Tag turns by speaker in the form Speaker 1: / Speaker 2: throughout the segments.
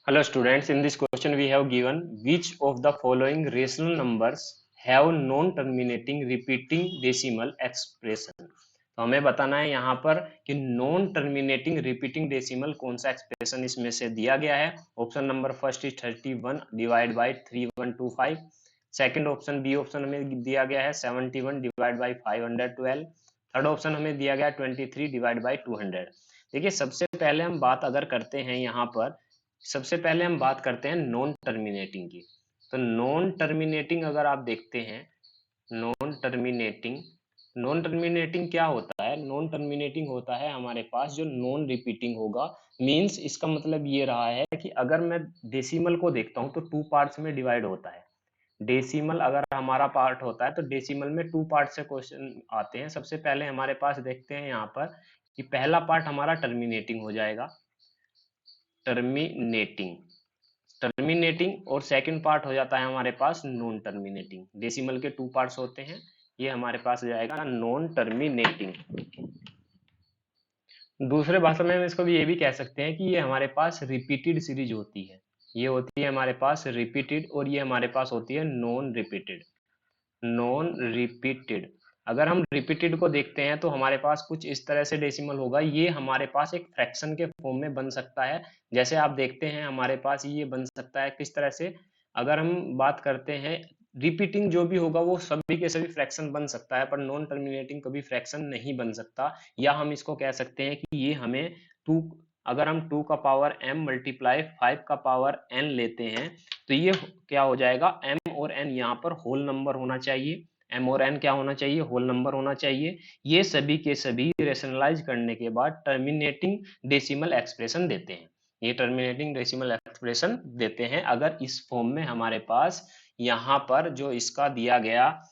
Speaker 1: Hello students, in this question we have given which of the following rational numbers have non-terminating repeating decimal expression। तो हमें बताना है यहाँ पर कि नॉन टर्मिनेटिंग रिपीटिंग डेसिमल कौन सा एक्सप्रेशन इसमें से दिया गया है। Option number first is 31 divide by 3125। Second option B option हमें दिया गया है 71 डिवाइड बाई 512। थर्ड ऑप्शन हमें दिया गया है 23 डिवाइड बाई 200। देखिए सबसे पहले हम बात अगर करते हैं यहाँ पर, सबसे पहले हम बात करते हैं नॉन टर्मिनेटिंग की। तो नॉन टर्मिनेटिंग अगर आप देखते हैं, नॉन टर्मिनेटिंग क्या होता है? नॉन टर्मिनेटिंग होता है हमारे पास जो नॉन रिपीटिंग होगा। मींस इसका मतलब ये रहा है कि अगर मैं डेसिमल को देखता हूं तो टू पार्ट्स में डिवाइड होता है। डेसिमल अगर हमारा पार्ट होता है तो डेसिमल में टू पार्ट से क्वेश्चन आते हैं। सबसे पहले हमारे पास देखते हैं यहाँ पर कि पहला पार्ट हमारा टर्मिनेटिंग हो जाएगा, टर्मिनेटिंग टर्मिनेटिंग और सेकंड पार्ट हो जाता है हमारे पास नॉन टर्मिनेटिंग। डेसिमल के टू पार्ट्स होते हैं, ये हमारे पास हो जाएगा नॉन टर्मिनेटिंग। दूसरे भाषा में हम इसको भी ये भी कह सकते हैं कि ये हमारे पास रिपीटेड सीरीज होती है। ये होती है हमारे पास रिपीटेड और ये हमारे पास होती है नॉन रिपीटेड। नॉन रिपीटेड, अगर हम रिपीटेड को देखते हैं तो हमारे पास कुछ इस तरह से डेसिमल होगा। ये हमारे पास एक फ्रैक्शन के फॉर्म में बन सकता है। जैसे आप देखते हैं हमारे पास ये बन सकता है किस तरह से, अगर हम बात करते हैं रिपीटिंग जो भी होगा वो सभी के सभी फ्रैक्शन बन सकता है, पर नॉन टर्मिनेटिंग कभी फ्रैक्शन नहीं बन सकता। या हम इसको कह सकते हैं कि ये हमें टू, अगर हम 2 का पावर m मल्टीप्लाई 5 का पावर n लेते हैं तो ये क्या हो जाएगा, m और n यहाँ पर होल नंबर होना चाहिए। m और n क्या होना चाहिए, होल नंबर होना चाहिए। ये सभी के सभी रेशनलाइज करने के बाद टर्मिनेटिंग डेसिमल एक्सप्रेशन देते हैं। ये टर्मिनेटिंग डेसिमल एक्सप्रेशन देते हैं अगर इस फॉर्म में हमारे पास यहाँ पर जो इसका दिया गया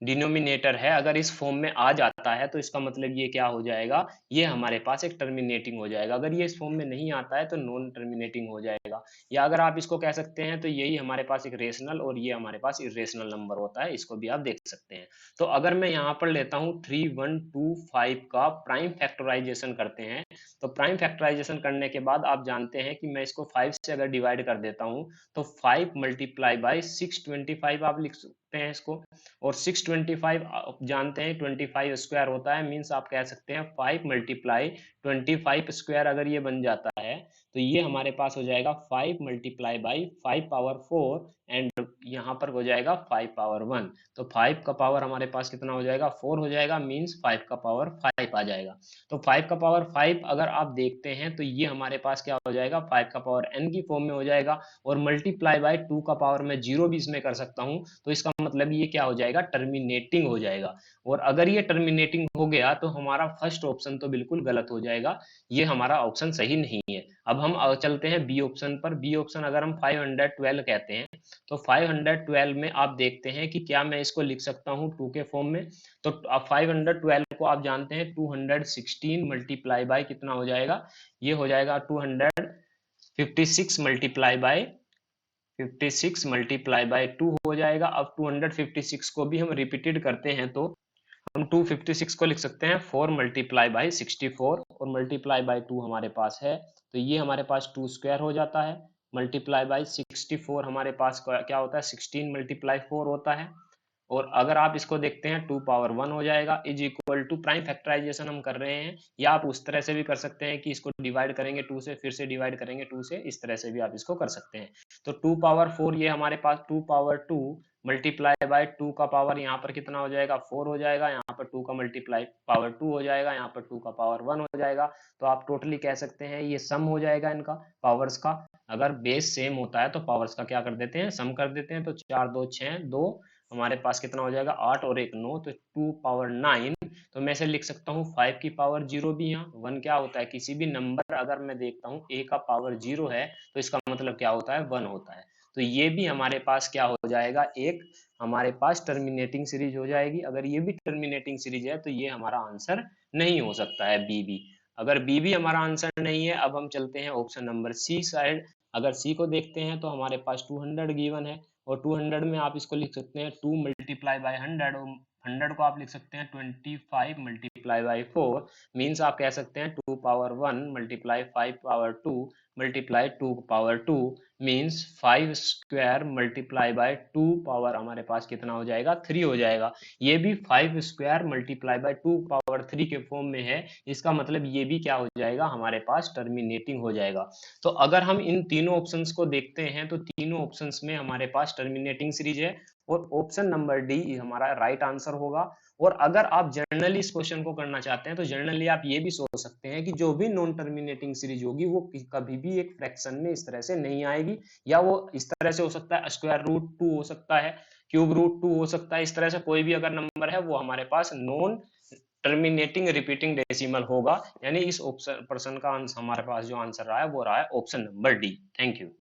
Speaker 1: डिनोमिनेटर है अगर इस फॉर्म में आ जाता है तो इसका मतलब ये क्या हो जाएगा, ये हमारे पास एक टर्मिनेटिंग हो जाएगा। अगर ये इस फॉर्म में नहीं आता है तो नॉन टर्मिनेटिंग हो जाएगा। या अगर आप इसको कह सकते हैं तो यही हमारे पास एक रेशनल और ये हमारे पास इरेशनल नंबर होता है, इसको भी आप देख सकते हैं। तो अगर मैं यहाँ पर लेता हूँ 3125 का प्राइम फैक्टराइजेशन करते हैं, तो प्राइम फैक्टराइजेशन करने के बाद आप जानते हैं कि मैं इसको 5 से अगर डिवाइड कर देता हूँ तो 5 मल्टीप्लाई बाई 625 आप लिख सकते हैं इसको। और 625 आप जानते हैं 25 स्क्वायर होता है, मीन्स आप कह सकते हैं 5 मल्टीप्लाई 25 स्क्वायर अगर ये बन जाता है तो ये हमारे पास हो जाएगा 5 मल्टीप्लाई बाई 5 पावर 4 एंड यहाँ पर हो जाएगा 5 पावर 1। तो 5 का पावर हमारे पास कितना हो जाएगा, 4 हो जाएगा, मीन्स 5 का पावर 5 आ जाएगा। तो 5 का पावर 5 अगर आप देखते हैं तो ये हमारे पास क्या हो जाएगा, 5 का पावर n की फॉर्म में हो जाएगा। और मल्टीप्लाई बाय 2 का पावर मैं 0 भी इसमें कर सकता हूँ, तो इसका मतलब ये क्या हो जाएगा, टर्मिनेटिंग हो जाएगा। और अगर ये टर्मिनेटिंग हो गया तो हमारा फर्स्ट ऑप्शन तो बिल्कुल गलत हो जाएगा, ये हमारा ऑप्शन सही नहीं है। अब हम चलते हैं बी ऑप्शन पर। बी ऑप्शन अगर हम 512 कहते हैं तो 512 में आप देखते हैं कि क्या मैं इसको लिख सकता हूँ 2 के फॉर्म में। तो अब 512 को आप जानते हैं 216 मल्टीप्लाई बाय कितना हो जाएगा, ये हो जाएगा 256 मल्टीप्लाई बाय 56 मल्टीप्लाई बाय 2 हो जाएगा। अब 256 को भी हम रिपीटेड करते हैं तो हम 256 को लिख सकते हैं 4 मल्टीप्लाई बाई 64 और मल्टीप्लाई बाई 2 हमारे पास है तो ये हमारे पास 2 स्क्वायर हो जाता है। मल्टीप्लाई बाई 64 हमारे पास क्या होता है, 16 मल्टीप्लाई 4 होता है। और अगर आप इसको देखते हैं 2 पावर 1 हो जाएगा is equal to, prime factorization हम कर रहे हैं, या आप उस तरह से भी कर सकते हैं कि इसको डिवाइड करेंगे 2 से, फिर से डिवाइड करेंगे 2 से, इस तरह से भी आप इसको कर सकते हैं। तो 2 पावर 4 ये हमारे पास 2 पावर 2 मल्टीप्लाई बाय 2 का पावर यहाँ पर कितना हो जाएगा, 4 हो जाएगा। यहाँ पर 2 का मल्टीप्लाई पावर 2 हो जाएगा, यहाँ पर 2 का पावर 1 हो जाएगा। तो आप टोटली कह सकते हैं ये सम हो जाएगा इनका पावर्स का। अगर बेस सेम होता है तो पावर्स का क्या कर देते हैं, सम कर देते हैं। तो 4 2 6 2 हमारे पास कितना हो जाएगा, 8 और 1 9, तो 2 पावर 9। तो मैं इसे लिख सकता हूँ 5 की पावर 0 भी। यहाँ 1 क्या होता है, किसी भी नंबर अगर मैं देखता हूँ a का पावर 0 है तो इसका मतलब क्या होता है, 1 होता है। तो ये भी हमारे पास क्या हो जाएगा, एक हमारे पास टर्मिनेटिंग सीरीज हो जाएगी। अगर ये भी टर्मिनेटिंग सीरीज है तो ये हमारा आंसर नहीं हो सकता है बी भी। अगर बी भी हमारा आंसर नहीं है, अब हम चलते हैं ऑप्शन नंबर सी साइड। अगर सी को देखते हैं तो हमारे पास 200 गिवन है और 200 में आप इसको लिख सकते हैं 2 मल्टीप्लाई बाय 100 और 100 को आप लिख सकते हैं 25 मल्टीप्लाई बाई 4 मीन्स आप कह सकते हैं 2 power 1 multiply 5 power 2 multiply 2 power 2 means 5 square multiply by 2 power हमारे पास कितना हो जाएगा 3 हो जाएगा। ये भी 5 स्क्वायर मल्टीप्लाई बाय 2 पावर 3 के फॉर्म में है, इसका मतलब ये भी क्या हो जाएगा हमारे पास टर्मिनेटिंग हो जाएगा। तो अगर हम इन तीनों ऑप्शंस को देखते हैं तो तीनों ऑप्शंस में हमारे पास टर्मिनेटिंग सीरीज है और ऑप्शन नंबर डी हमारा राइट आंसर होगा। और अगर आप जनरली इस क्वेश्चन को करना चाहते हैं तो जनरली आप ये भी सोच सकते हैं कि जो भी नॉन टर्मिनेटिंग सीरीज होगी वो कभी भी एक फ्रैक्शन में इस तरह से नहीं आएगी, या वो इस तरह से हो सकता है स्क्वायर रूट 2 हो सकता है, क्यूब रूट 2 हो सकता है, इस तरह से कोई भी अगर नंबर है वो हमारे पास नॉन टर्मिनेटिंग रिपीटिंग डेसिमल होगा। यानी इस ऑप्शन पर्सन का आंसर हमारे पास जो आंसर रहा है वो रहा है option number D. Thank you.